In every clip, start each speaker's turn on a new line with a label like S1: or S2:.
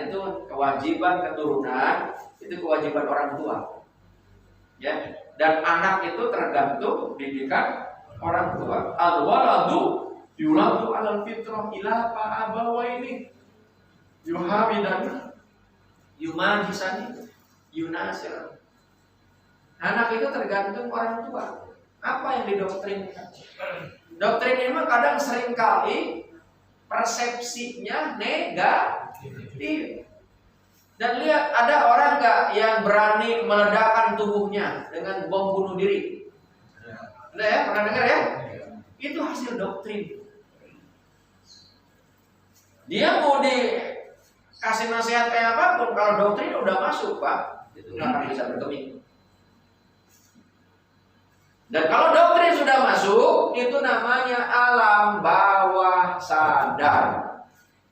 S1: itu kewajiban keturunan, itu kewajiban orang tua. Ya, dan anak itu tergantung didikan orang tua. Al-waladu yuladu 'alal fitrah ila abawaini yuhawidan yumajisani yunasir. Anak itu tergantung orang tua. Apa yang didoktrinkan? Doktrin ini kadang seringkali persepsinya negatif. Dan lihat, ada orang nggak yang berani meledakkan tubuhnya dengan bom bunuh diri? Ada ya? Pernah dengar ya? Itu hasil doktrin. Dia mau dikasih nasihat kayak apapun, kalau doktrin udah masuk, Pak, itu nggak akan bisa berkembang. Dan kalau doktrin sudah masuk, itu namanya alam bawah sadar.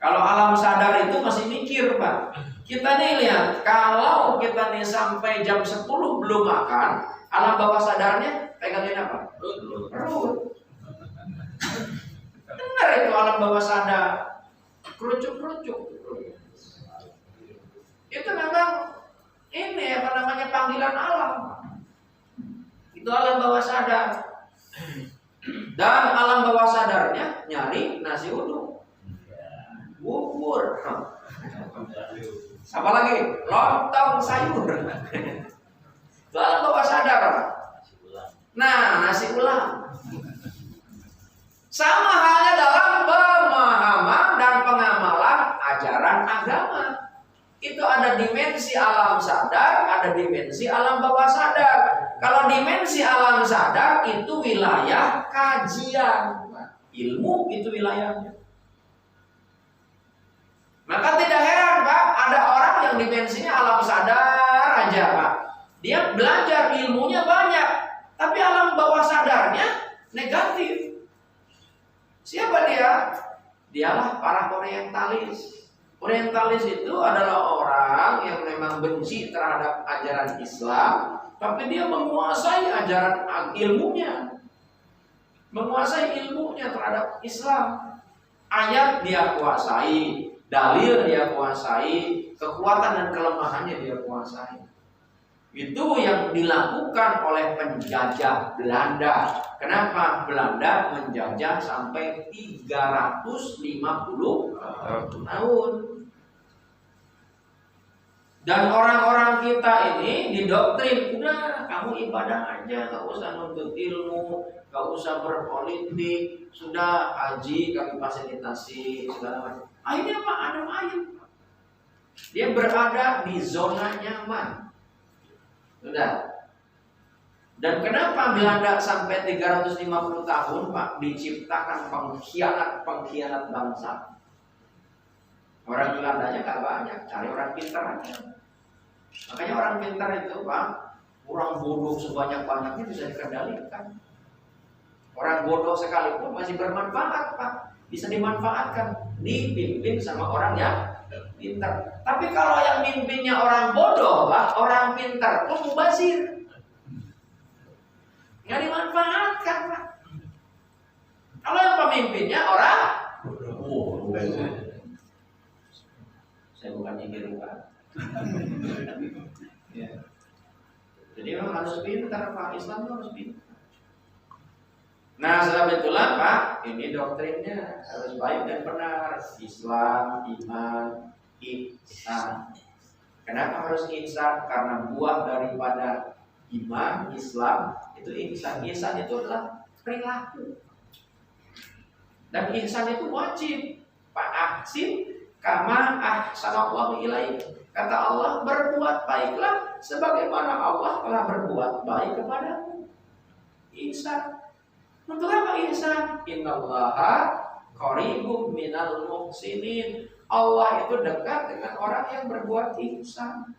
S1: Kalau alam sadar itu masih mikir, Pak. Kita nih lihat, kalau kita nih sampai jam 10 belum makan, alam bawah sadarnya pegangin apa? Perut. Dengar itu alam bawah sadar. Kerucuk-kerucuk. Itu memang ini apa namanya panggilan alam. Itu alam bawah sadar. Dan alam bawah sadarnya nyari nasi uduk, bubur, apa lagi? Lontong sayur. Itu alam bawah sadar. Nah, nasi ulam. Sama halnya dalam pemahaman dan pengamalan ajaran agama. Itu ada dimensi alam sadar, ada dimensi alam bawah sadar. Kalau dimensi alam sadar itu wilayah kajian, ilmu itu wilayahnya. Maka tidak heran, Pak, ada orang yang dimensinya alam sadar aja, Pak. Dia belajar ilmunya banyak, tapi alam bawah sadarnya negatif. Siapa dia? Dialah para orientalis. Orientalis itu adalah orang yang memang benci terhadap ajaran Islam, tapi dia menguasai ajaran ilmunya, menguasai ilmunya terhadap Islam. Ayat dia kuasai, dalil dia kuasai, kekuatan dan kelemahannya dia kuasai. Itu yang dilakukan oleh penjajah Belanda. Kenapa? Belanda menjajah sampai 350 tahun. Dan orang-orang kita ini didoktrin, udah kamu ibadah aja, gak usah nuntut ilmu, gak usah berpolitik, sudah haji kami fasilitasi segala macam. Akhirnya apa? Ada ayat. Dia berada di zona nyaman. Sudah. Dan kenapa Belanda sampai 350 tahun, Pak, diciptakan pengkhianat bangsa? Orang Belandanya gak banyak, cari orang pintar aja. Makanya orang pintar itu, Pak, orang bodoh sebanyak-banyaknya bisa dikendalikan. Orang bodoh sekalipun masih bermanfaat, Pak. Bisa dimanfaatkan, dipimpin sama orang yang pintar. Tapi kalau yang mimpinnya orang bodoh, Pak, orang pintar pun mubazir. Nggak dimanfaatkan, Pak. Kalau yang pemimpinnya orang bodoh. Saya bukan nyindir, Pak. Ya. Jadi memang harus pintar, Pak. Islam itu harus pintar. Nah, sebab itulah, Pak, ini doktrinnya harus baik dan benar. Islam, iman, ihsan. Kenapa harus ihsan? Karena buah daripada iman, Islam itu ihsan. Ihsan itu adalah perilaku. Dan ihsan itu wajib. Pak ahsin kama ahsanallahu ilaik. Kata Allah, berbuat baiklah sebagaimana Allah telah berbuat baik kepadamu. Ihsan. Untuk apa ihsan? Innallaha qaribun minal muhsinin. Allah itu dekat dengan orang yang berbuat ihsan.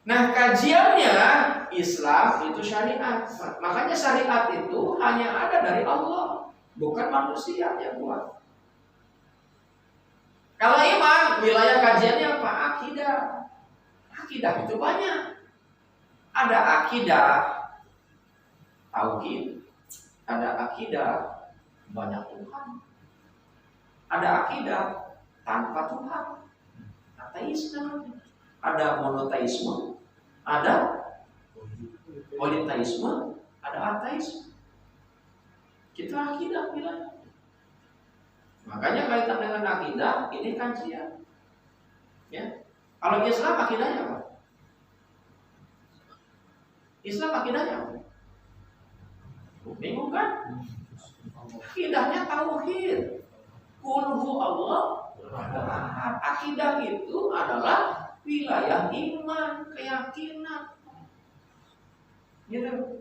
S1: Nah, kajiannya Islam itu syariat. Makanya syariat itu hanya ada dari Allah, bukan manusia yang buat. Kalau iman, wilayah kajiannya apa? Akidah. Akidah itu banyak. Ada akidah tauhid, ada akidah banyak Tuhan, ada akidah tanpa Tuhan. Ateis namanya. Ada monoteisme, ada politeisme, ada ateisme. Kita akidah bilang. Makanya kaitan dengan akidah ini kajian. Ya. Kalau Islam akidahnya apa? Islam akidahnya apa? Bingung kan? Akidahnya tauhid. Qul huwallahu ahad. Akidah itu adalah wilayah iman, keyakinan. Gitu.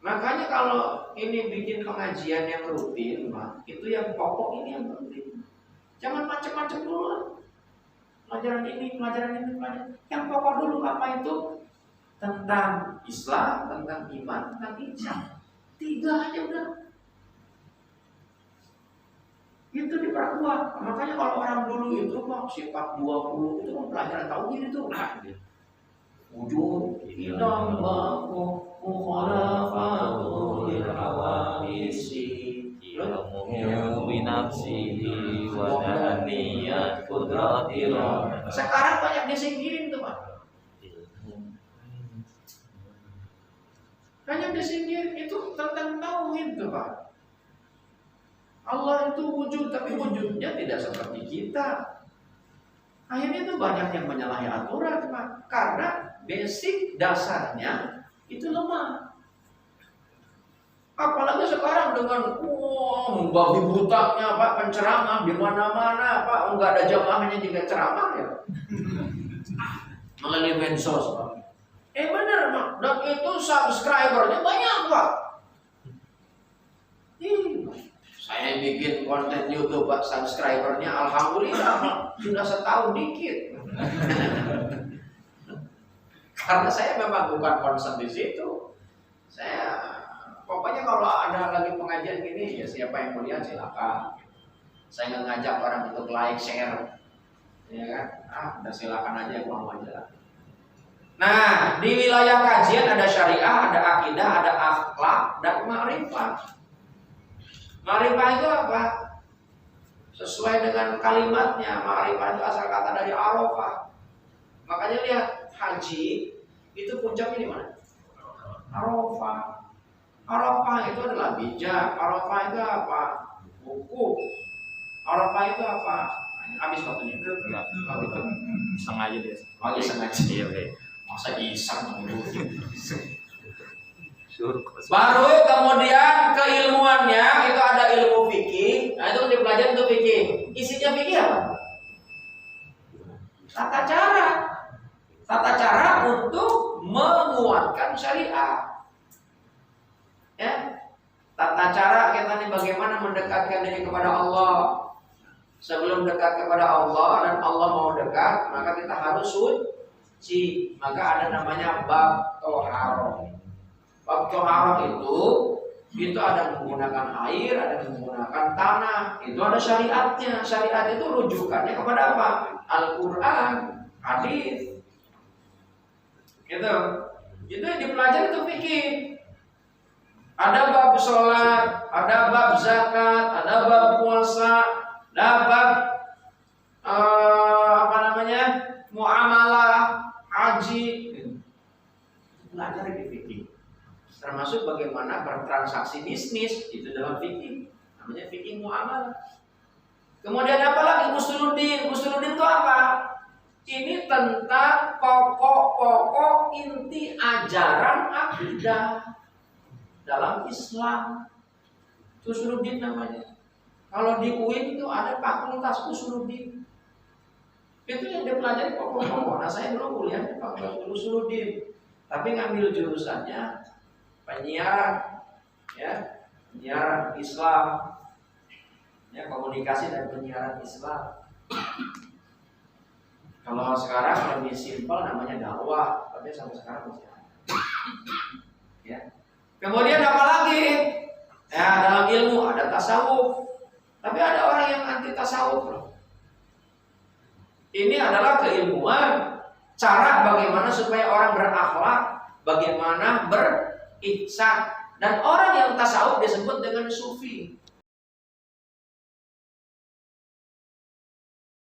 S1: Makanya kalau ini bikin pengajian yang rutin, itu yang pokok ini yang penting. Jangan macam-macam dulu lah. Pelajaran ini. Yang pokok dulu apa itu? Tentang Islam, tentang iman, tentang ijab. 3 aja udah. Itu diperkuat. Makanya kalau orang dulu itu sifat 20 itu pelajaran tauhid itu. Wujud ilmu mukhalafatul awamisi ilmu binafsihi wa daniyat kudratirah. Sekarang banyak disingkirin tuh Pak. Banyak disingkirin itu tentang tauhid tuh Pak. Allah itu wujud, tapi wujudnya tidak seperti kita. Akhirnya itu banyak yang menyalahi aturan Pak. Karena basic dasarnya itu lemah. Apalagi sekarang dengan babi butanya Pak, penceramah di mana-mana Pak, enggak ada jamaahnya juga ceramah ya. Melalui medsos Pak. Benar Pak, dan itu subscribernya banyak Pak. Saya bikin konten YouTube Pak, subscribernya alhamdulillah Pak, sudah setahun dikit. Karena saya memang bukan concern di situ. Saya pokoknya kalau ada lagi pengajian gini ya siapa yang mau lihat silakan. Saya nggak ngajak orang untuk like, share, ya kan? Udah silakan aja yang mau aja. Nah, di wilayah kajian ada syariah, ada akidah, ada akhlak, dan ma'rifah. Ma'rifah itu apa? Sesuai dengan kalimatnya, ma'rifah itu asal kata dari arafah. Makanya lihat haji itu puncaknya di mana? Arafah. Arafah itu adalah bijak. Arafah itu apa? Wukuf. Arafah itu apa? Habis waktunya.
S2: Enggak. Sengaja deh.
S1: Oh, sengaja.
S2: Iya,
S1: masa iseng dulu.
S2: Baru
S1: kemudian keilmuannya itu ada ilmu fikih. Nah, itu dipelajari untuk fikih. Isinya fikih apa? Tata cara. Tata cara untuk menguatkan syariat. Ya. Tata cara kita nih bagaimana mendekatkan diri kepada Allah. Sebelum dekat kepada Allah dan Allah mau dekat, maka kita harus suci. Maka ada namanya bab toharoh. Bab toharoh itu ada menggunakan air, ada menggunakan tanah. Itu ada syariatnya. Syariat itu rujukannya kepada apa? Al-Quran, hadis. Gitu. Itu yang dipelajari itu fikih. Ada bab sholat, ada bab zakat, ada bab puasa, ada bab muamalah, haji. Belajar di fikih. Termasuk bagaimana bertransaksi bisnis itu dalam fikih. Namanya fikih muamalah. Kemudian apa lagi usuluddin? Usuluddin itu apa? Ini tentang pokok-pokok inti ajaran akidah dalam Islam. Usuluddin namanya. Kalau di UIN itu ada fakultas usuluddin. Itu yang dipelajari pokok-pokok. Nah, saya dulu kuliahnya fakultas usuluddin, tapi ngambil jurusannya penyiaran, ya, penyiaran Islam, ya, komunikasi dan penyiaran Islam. Kalau sekarang lebih simpel namanya dakwah, tapi sampai sekarang masih ada. Ya. Kemudian apa lagi? Ya, dalam ilmu ada tasawuf. Tapi ada orang yang anti tasawuf loh. Ini adalah keilmuan cara bagaimana supaya orang berakhlak, bagaimana berihsan. Dan orang yang tasawuf disebut dengan sufi.